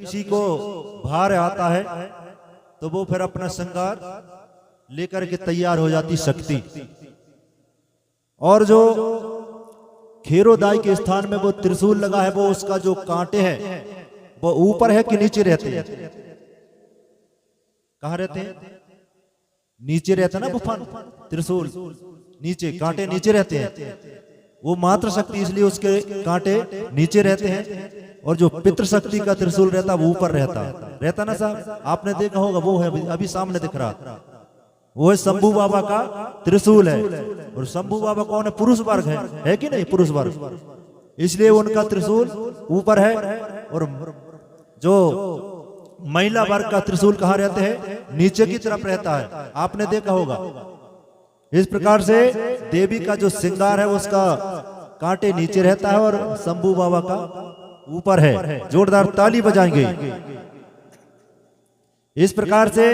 किसी को भार आता है तो वो फिर अपना श्रृंगार लेकर के तैयार हो जाती शक्ति। और जो खेरोदाई के स्थान में वो त्रिशूल लगा है, वो उसका जो कांटे हैं वो ऊपर है कि नीचे रहते हैं? कहाँ रहते हैं? नीचे रहता ना वो त्रिशूल, नीचे कांटे नीचे रहते हैं। वो मात्र शक्ति इसलिए उसके कांटे नीचे रहते हैं, और जो पितृ शक्ति का त्रिशूल रहता वो ऊपर रहता ना साहब, आपने देखा होगा। वो है अभी सामने दिख रहा, वो है शंभू बाबा का त्रिशूल है। और शंभू बाबा कौन है? पुरुष वर्ग है कि नहीं? पुरुष वर्ग, इसलिए उनका त्रिशूल ऊपर है। और जो महिला वर्ग का त्रिशूल कहाँ रहते हैं? नीचे की तरफ रहता है, आपने देखा होगा। इस प्रकार से देवी का जो श्रृंगार है उसका कांटे नीचे रहता है और शंभू बाबा का ऊपर है। जोरदार ताली बजाएंगे। इस प्रकार से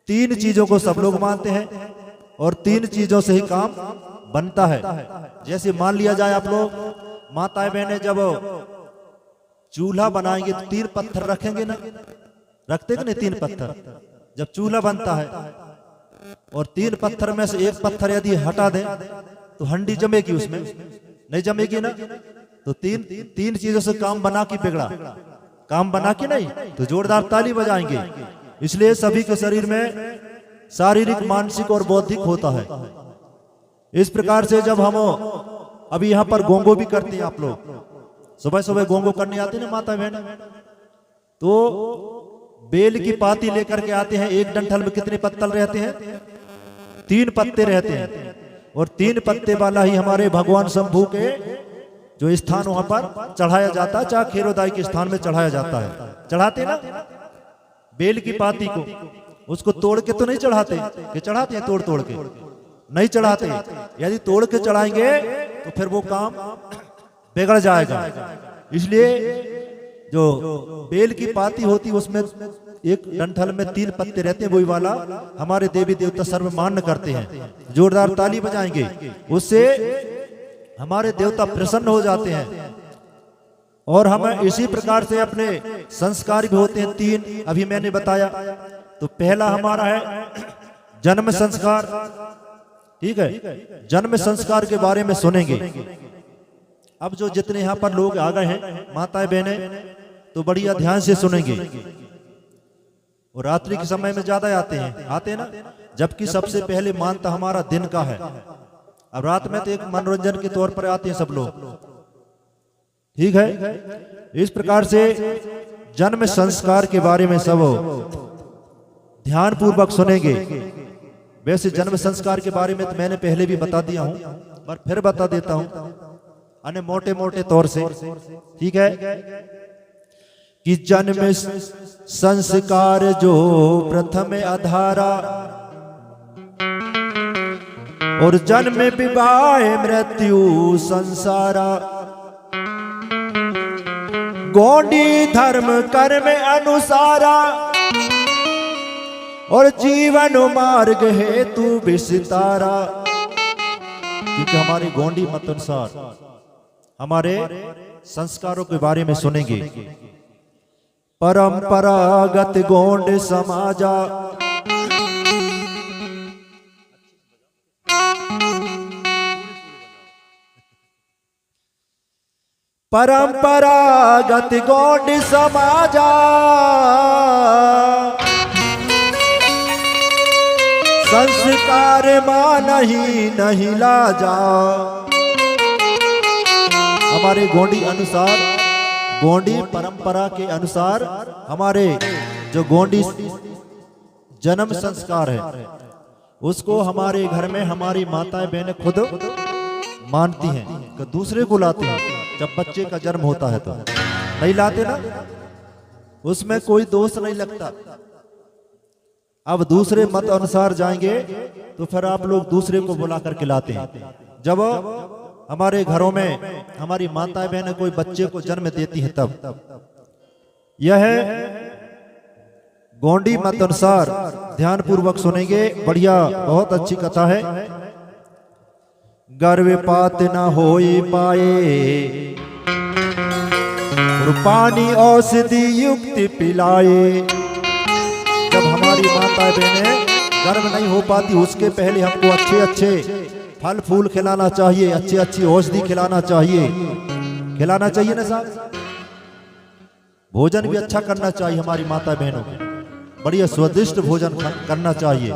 तीन चीजों को सब लोग मानते हैं और तीन चीजों से ही काम बनता है। जैसे मान लिया जाए, आप लोग माताएं बहनें जब चूल्हा बनाएंगे तो तीन पत्थर रखेंगे ना, रखते कि नहीं? तीन पत्थर जब चूल्हा बनता है, और तीन पत्थर में से एक पत्थर यदि हटा दें तो हंडी जमेगी, उसमें नहीं जमेगी ना। तो तीन चीजों से काम बना कि बिगड़ा? काम बना कि नहीं? तो जोरदार ताली बजाएंगे। इसलिए सभी के शरीर में शारीरिक, मानसिक और बौद्धिक होता है। इस प्रकार से जब हम अभी यहाँ पर गोंगो भी करते हैं, आप लोग सुबह सुबह गोंगो करने आते हैं ना माता बहन, तो बेल की पाती लेकर के आते हैं। एक डंठल में कितने पत्तल रहते हैं? 3 पत्ते रहते हैं। और 3 पत्ते वाला ही हमारे भगवान शंभू के जो स्थान वहां पर चढ़ाया जाता है, चाहे खेरोदाई के स्थान में चढ़ाया जाता है। चढ़ाते ना बेल की पाती को, उसको तोड़ के तो नहीं चढ़ाते, कि चढ़ाते हैं तोड़ तोड़ के? नहीं चढ़ाते। यदि तोड़ के चढ़ाएंगे तो फिर वो काम बिगड़ जाएगा। इसलिए जो बेल की पाती होती उसमें एक डंठल में 3 पत्ते रहते हैं, वही वाला हमारे देवी देवता सर्वमान्य करते हैं। जोरदार ताली बजाएंगे। उससे हमारे देवता प्रसन्न हो जाते हैं। और हम इसी प्रकार से अपने संस्कार भी होते हैं 3, अभी मैंने बताया। तो पहला हमारा है जन्म संस्कार। ठीक है, जन्म संस्कार के बारे में सुनेंगे। अब जो जितने यहाँ पर लोग आ गए हैं माताएं बहनें, तो बढ़िया ध्यान से सुनेंगे। और रात्रि के समय में ज्यादा आते हैं ना, जबकि सबसे पहले मानता हमारा दिन का है। अब रात में तो एक मनोरंजन के तौर पर आते हैं सब लोग। ठीक है, इस प्रकार से जन्म संस्कार के बारे में सब ध्यान पूर्वक सुनेंगे। वैसे जन्म संस्कार के बारे में तो मैंने पहले भी बता दिया हूं, पर फिर बता देता हूं अन्य मोटे मोटे तौर से। ठीक है, कि जन्म संस्कार जो प्रथम आधारा, और जन्म विवाह मृत्यु संसारा, गौंडी धर्म कर्म अनुसारा, और जीवन मार्ग हेतु विस्तारा। क्योंकि हमारे गौंडी मत अनुसार हमारे संस्कारों के बारे में सुनेंगे। परंपरागत गौंड समाजा, परंपरागत गौंड समाजा, संस्कार मान नहीं लाजा। हमारे गौंडी अनुसार, गौंडी परंपरा के अनुसार हमारे जो गौंडी जन्म संस्कार है उसको हमारे घर में हमारी माताएं बहनें खुद मानती हैं, कि दूसरे को लाते हैं। जब बच्चे का जन्म होता है तो नहीं लाते ना, उसमें कोई दोष नहीं लगता। अब दूसरे मत अनुसार जाएंगे तो फिर आप लोग दूसरे को बुला करके लाते हैं। जब हमारे घरों में हमारी माताएं बहनें कोई बच्चे को जन्म देती हैं तब यह गौंडी मत अनुसार ध्यान पूर्वक सुनेंगे। बढ़िया, बहुत अच्छी कथा है। गर्भपात न होई पाए, रूपानी औषधि युक्ति पिलाए। जब हमारी माता बहनें गर्भ नहीं हो पाती उसके पहले हमको अच्छे अच्छे फल फूल खिलाना चाहिए, अच्छी अच्छी औषधि खिलाना चाहिए, खिलाना चाहिए ना साहब। भोजन भी अच्छा करना चाहिए हमारी माता बहनों को, बढ़िया स्वादिष्ट भोजन करना चाहिए।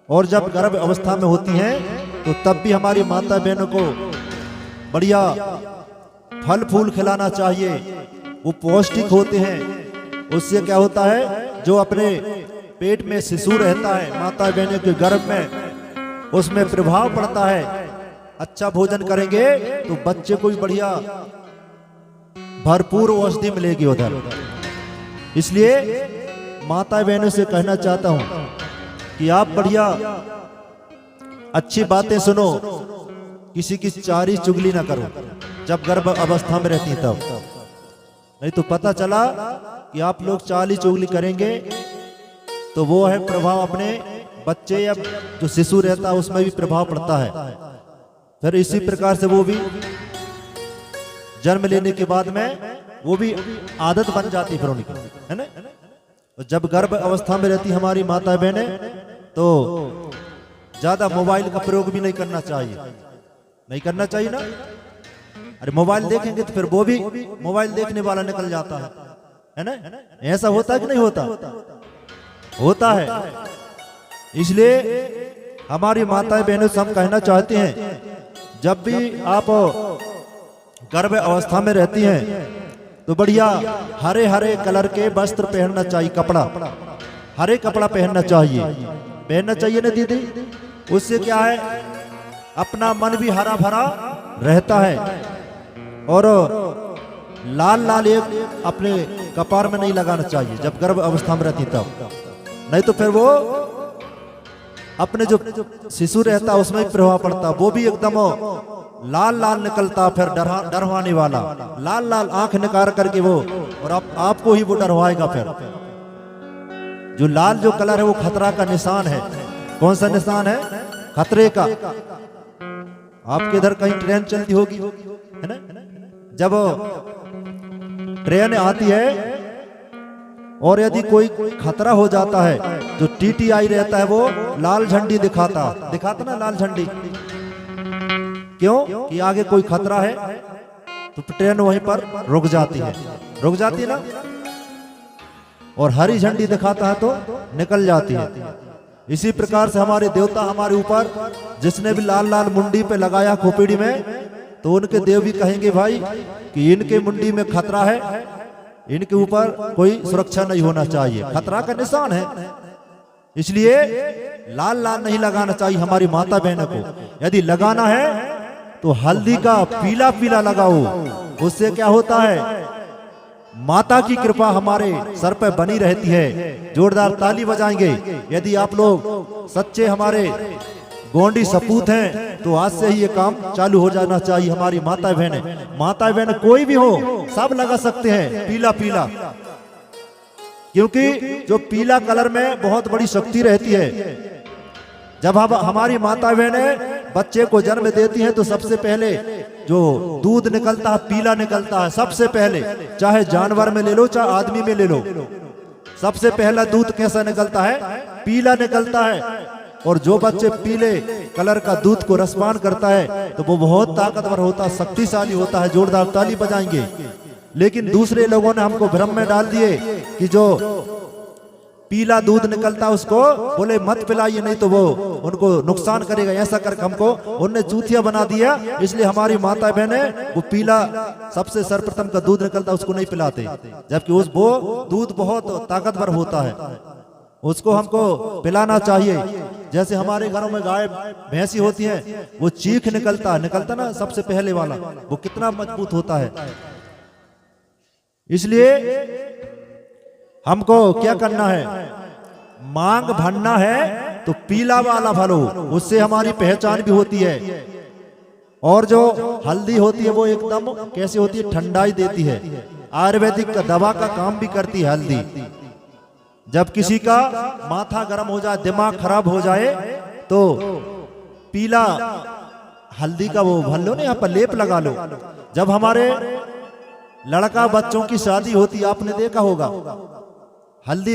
और जब गर्भ अवस्था में होती हैं तो तब भी हमारी माता बहनों को बढ़िया फल फूल खिलाना चाहिए, वो पौष्टिक होते हैं। उससे क्या होता है, जो अपने पेट में शिशु रहता है माता बहनों के गर्भ में, उसमें प्रभाव पड़ता है। अच्छा भोजन करेंगे तो बच्चे को भी बढ़िया भरपूर औषधि मिलेगी उधर। इसलिए माता बहनों से कहना चाहता हूं कि आप बढ़िया अच्छी बातें सुनो, किसी की चारी चुगली ना करो जब गर्भ अवस्था में रहती तब। नहीं तो पता चला कि आप लोग चाली चुगली करेंगे तो वो है प्रभाव अपने बच्चे या जो शिशु रहता है उसमें भी प्रभाव पड़ता है। फिर इसी प्रकार से वो भी जन्म लेने के बाद में वो भी आदत बन जाती फिर उनकी, है ना। जब गर्भ अवस्था में रहती हमारी माता बहनें तो ज्यादा मोबाइल का प्रयोग भी नहीं करना चाहिए, नहीं करना चाहिए ना। अरे मोबाइल देखेंगे तो फिर वो भी मोबाइल देखने वाला निकल जाता है ना। ऐसा होता है कि नहीं होता? होता है। इसलिए हमारी माताएं बहनों से हम कहना चाहते हैं, जब भी आप गर्भ अवस्था में रहती हैं तो बढ़िया हरे हरे कलर के वस्त्र पहनना चाहिए, कपड़ा हरे कपड़ा पहनना चाहिए ना दीदी। उससे क्या है, अपना मन भी हरा भरा रहता है। और लाल लाल एक अपने कपार में नहीं लगाना चाहिए जब गर्भ अवस्था में रहती तब, नहीं तो फिर वो अपने जो शिशु रहता है उसमें भी प्रभाव पड़ता, वो भी एकदम लाल लाल निकलता, फिर डरवाने वाला लाल लाल आंख निकाल करके वो, और आपको ही वो डरवाएगा। फिर जो लाल जो कलर है वो खतरा का निशान है। कौन सा निशान है? खतरे का। आपके इधर कहीं ट्रेन चलती होगी, है ना, जब ट्रेन आती है और यदि कोई खतरा हो जाता है, जो टीटीआई रहता है वो लाल झंडी दिखाता ना, लाल झंडी। क्यों? कि आगे कोई खतरा है तो ट्रेन वहीं पर रुक जाती है ना। और हरी झंडी दिखाता है तो निकल जाती है। इसी प्रकार से हमारे देवता हमारे ऊपर जिसने भी लाल लाल मुंडी पे लगाया खोपड़ी में, तो उनके देव भी कहेंगे भाई कि इनके मुंडी में खतरा है, इनके ऊपर कोई सुरक्षा नहीं होना चाहिए, खतरा का निशान है। इसलिए लाल लाल नहीं लगाना चाहिए हमारी माता बहनों को। यदि लगाना है तो हल्दी का पीला पीला लगाओ। उससे क्या होता है, माता की कृपा हमारे सर पर बनी रहती है। जोरदार ताली बजाएंगे यदि आप लोग सच्चे हमारे गोंडी सपूत हैं, तो आज से ही ये काम चालू हो जाना चाहिए। हमारी माता बहन कोई भी हो सब लगा सकते हैं पीला पीला, क्योंकि जो पीला कलर में बहुत बड़ी शक्ति रहती है। जब हमारी माता बहनें बच्चे को जन्म देती हैं तो सबसे पहले जो दूध निकलता है पीला निकलता है सबसे पहले, चाहे जानवर में ले लो चाहे आदमी में ले लो, सबसे पहला दूध कैसा निकलता है? पीला निकलता है। और जो बच्चे पीले कलर का दूध को रसपान करता है तो वो बहुत ताकतवर होता है, शक्तिशाली होता है। जोरदार ताली बजाएंगे। लेकिन दूसरे लोगों ने हमको भ्रम में डाल दिए कि जो पीला दूध निकलता उसको बोले मत पिलाइए, नहीं तो वो उनको नुकसान करेगा, ऐसा करके हमको उनने चूतिया बना दिया। इसलिए हमारी माता बहने वो पीला सबसे सर्वप्रथम का दूध निकलता उसको नहीं पिलाते, जबकि वो दूध बहुत ताकतवर होता है, उसको हमको पिलाना चाहिए। जैसे हमारे घरों में गाय भैंसी होती है, वो चीख निकलता ना सबसे पहले वाला, वो कितना मजबूत होता है। इसलिए हमको क्या करना है, मांग भरना है तो पीला वाला भरो, उससे हमारी पहचान भी होती है। और जो हल्दी होती है वो एकदम कैसी होती है, ठंडाई देती है, आयुर्वेदिक का दवा का काम भी करती है हल्दी। जब किसी का माथा गर्म हो जाए, दिमाग खराब हो जाए, तो पीला हल्दी का वो भर लो ना, यहाँ पर लेप लगा लो। जब हमारे लड़का बच्चों की शादी होती आपने देखा होगा, हल्दी